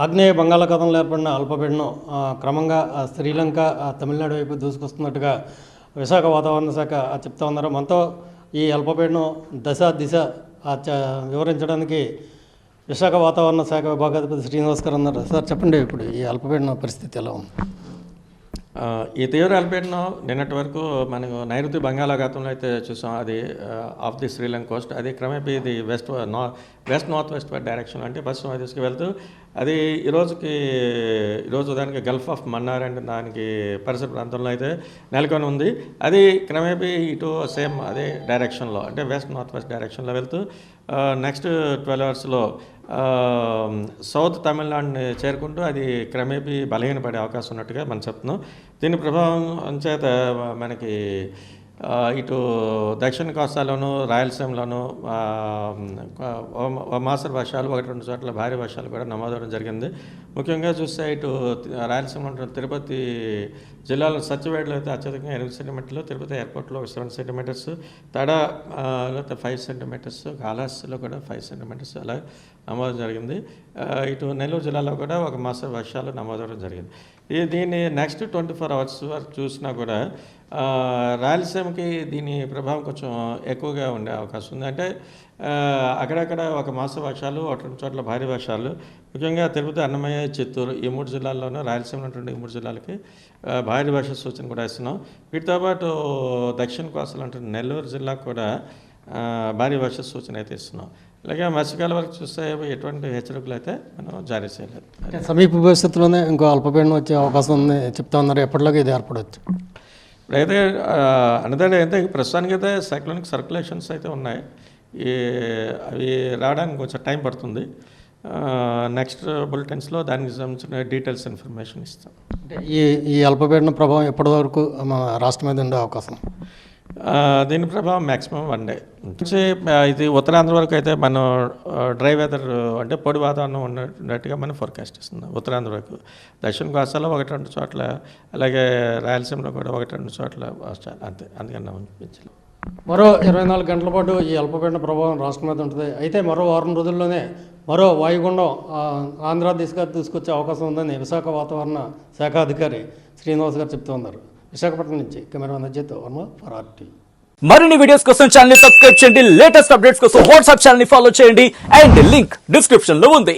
ఆగ్నేయ బంగాళాఖాతంలో ఏర్పడిన అల్పపీడనం క్రమంగా శ్రీలంక తమిళనాడు వైపు దూసుకొస్తున్నట్టుగా విశాఖ వాతావరణ శాఖ చెప్తా ఉన్నారు. మనతో ఈ అల్పపీడనం దిశ వివరించడానికి విశాఖ వాతావరణ శాఖ విభాగాధిపతి శ్రీనివాస్ గారు ఉన్నారు. సార్ చెప్పండి, ఇప్పుడు ఈ అల్పపీడనం పరిస్థితి ఎలా ఉంది? ఈ తీవ్ర అల్పపీడనం నిన్నటి వరకు మనకు నైరుతి బంగాళాఖాతంలో అయితే చూసాం. అది ఆఫ్ ది శ్రీలంక కోస్ట్. అది క్రమేపీ ఇది వెస్ట్ నార్త్ వెస్ట్ డైరెక్షన్ అంటే పశ్చిమ దిశకి వెళ్తూ అది ఈరోజు ఉదయానికి గల్ఫ్ ఆఫ్ మన్నార్ అండ్ దానికి పరిసర ప్రాంతంలో అయితే నెలకొని ఉంది. అది క్రమేపీ ఇటు సేమ్ అదే డైరెక్షన్లో అంటే వెస్ట్ నార్త్ వెస్ట్ డైరెక్షన్లో వెళ్తూ నెక్స్ట్ 12 అవర్స్లో సౌత్ తమిళనాడుని చేరుకుంటూ అది క్రమేపీ బలహీనపడే అవకాశం ఉన్నట్టుగా మనం చెప్తున్నాం. దీని ప్రభావం చేత మనకి ఇటు దక్షిణ కోస్తాలోను రాయలసీమలోను మాసర వర్షాలు 1-2 చోట్ల భారీ వర్షాలు కూడా నమోదవడం జరిగింది. ముఖ్యంగా చూస్తే ఇటు రాయలసీమలో తిరుపతి జిల్లాలో సత్యవేడలో అయితే అత్యధికంగా 8 సెంటీమీటర్లు, తిరుపతి ఎయిర్పోర్ట్లో 7 సెంటీమీటర్స్, తడలో 5 సెంటీమీటర్స్, కాళహస్తిలో కూడా 5 సెంటీమీటర్స్ అలా నమోదు జరిగింది. ఇటు నెల్లూరు జిల్లాలో కూడా ఒక మాస వర్షాలు నమోదవడం జరిగింది. దీన్ని నెక్స్ట్ 24 అవర్స్ వరకు చూసినా కూడా రాయలసీమకి దీని ప్రభావం కొంచెం ఎక్కువగా ఉండే అవకాశం ఉంది. అంటే అక్కడక్కడ ఒక మాస వర్షాలు, 1-2 చోట్ల భారీ వర్షాలు, ముఖ్యంగా తిరుపతి, అన్నమయ్య, చిత్తూరు ఈ 3 జిల్లాల్లోనూ రాయలసీమ ఉన్నటువంటి 3 జిల్లాలకి భారీ వర్ష సూచన కూడా ఇస్తున్నాం. వీటితో పాటు దక్షిణ కోస్తాలో అంటే నెల్లూరు జిల్లాకు కూడా భారీ వర్ష సూచన అయితే ఇస్తున్నాం. అలాగే మత్స్యకాల వరకు చూస్తే ఎటువంటి హెచ్చరికలు అయితే మనం జారీ చేయలేదు. సమీప భవిష్యత్తులోనే ఇంకో అల్పపీడనం వచ్చే అవకాశం ఉంది చెప్తా ఉన్నారు. ఎప్పటిలోకి ఇది ఏర్పడవచ్చు? ఇప్పుడైతే అన్నదండి అయితే ప్రస్తుతానికి అయితే సైక్లోనిక్ సర్క్యులేషన్స్ అయితే ఉన్నాయి. అవి రావడానికి కొంచెం టైం పడుతుంది. నెక్స్ట్ బులెటిన్స్లో దానికి సంబంధించిన డీటెయిల్స్ ఇన్ఫర్మేషన్ ఇస్తాం. అంటే ఈ అల్పపీడన ప్రభావం ఎప్పటి వరకు మన రాష్ట్రం మీద ఉండే అవకాశం? దీని ప్రభావం మ్యాక్సిమం 1 డే నుంచి ఇది ఉత్తరాంధ్ర వరకు అయితే మనం డ్రై వెదర్ అంటే పొడి వాతావరణం ఉన్నట్టుగా మనం ఫోర్కాస్ట్ ఇస్తున్నాం. ఉత్తరాంధ్ర వరకు, దక్షిణ కోస్తాలో 1-2 చోట్ల, అలాగే రాయలసీమలో కూడా 1-2 చోట్ల అంతే, అందుకని అనిపించలేదు. మరో 24 గంటల పాటు ఈ అల్పపీడన ప్రభావం రాష్ట్రం మీద ఉంటుంది. అయితే మరో 4 రోజుల్లోనే మరో వాయుగుండం ఆంధ్ర దిశగా తీసుకొచ్చే అవకాశం ఉందని విశాఖ వాతావరణ శాఖ అధికారి శ్రీనివాస్ గారు చెప్తూ ఉన్నారు. విశాఖపట్నం నుంచి cameraman Ajith Varma for RTV. మరిన్ని వీడియోస్ కోసం ఛానల్ సబ్స్క్రైబ్ చేయండి. లేటెస్ట్ అప్డేట్స్ కోసం వాట్సాప్ ఛానల్ ఫాలో చేయండి అండ్ లింక్ డిస్క్రిప్షన్ లో ఉంది.